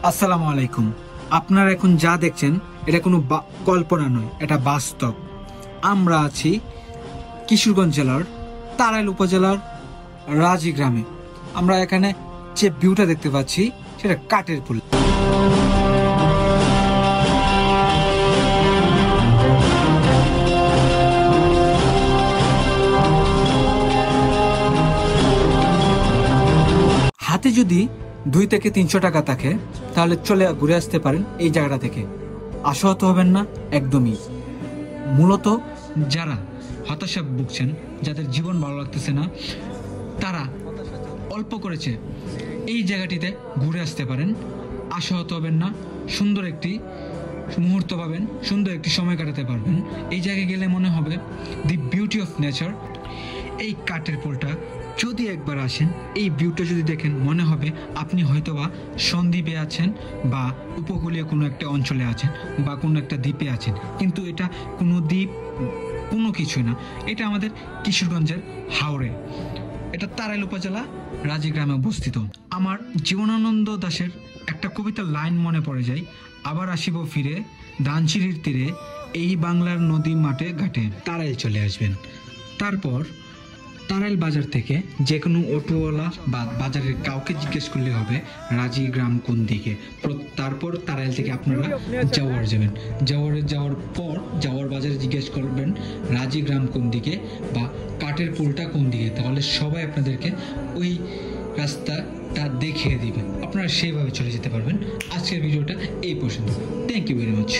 আসসালামু আলাইকুম। আপনারা এখন যা দেখছেন এটা কোনো কল্পনা নয়, এটা বাস্তব। আমরা আছি কিশোরগঞ্জ জেলার তাড়াইল উপজেলার রাজি গ্রামে। আমরা এখানে যে ভিউটা দেখতে পাচ্ছি সেটা কাঠের পুল। হাতে যদি 2 থেকে 300 টাকা থাকে তাহলে চলে ঘুরে আসতে পারেন এই জায়গাটা থেকে। আশাহত হবেন না একদমই। মূলত যারা হতাশা ভুগছেন, যাদের জীবন ভালো লাগতেছে না, তারা অল্প করেছে এই জায়গাটিতে ঘুরে আসতে পারেন। আশাহত হবেন না, সুন্দর একটি মুহূর্ত পাবেন, সুন্দর একটি সময় কাটাতে পারবেন। এই জায়গায় গেলে মনে হবে দি বিউটি অফ নেচার। এই কাঠের পোলটা যদি একবার আসেন, এই ভিউটা যদি দেখেন, মনে হবে আপনি হয়তোবা সন্দ্বীপে আছেন বা উপকূলীয় কোনো একটা অঞ্চলে আছেন বা কোনো একটা দ্বীপে আছেন। কিন্তু এটা কোনো দ্বীপ, কোনো কিছু না। এটা আমাদের কিশোরগঞ্জের হাওড়ে, এটা তাড়াইল উপজেলা রাজি গ্রামে অবস্থিত। আমার জীবনানন্দ দাশের একটা কবিতার লাইন মনে পড়ে যায়, আবার আসিব ফিরে ধানসিঁড়ির তীরে, এই বাংলার নদী মাঠে ঘাটে। তাড়াইল চলে আসবেন। তারপর তাড়াইল বাজার থেকে যে কোনো অটোওয়ালা বা বাজারের কাউকে জিজ্ঞেস করলে হবে রাজি গ্রাম কোন দিকে। তারপর তাড়াইল থেকে আপনারা জাওয়ার যাবেন। যাওয়ার পর জাওয়ার বাজারে জিজ্ঞেস করবেন রাজি গ্রাম কোন দিকে বা কাঠের পুলটা কোন দিকে। তাহলে সবাই আপনাদেরকে ওই রাস্তাটা দেখিয়ে দিবেন, আপনারা সেইভাবে চলে যেতে পারবেন। আজকের ভিডিওটা এই পর্যন্ত। Thank you very much.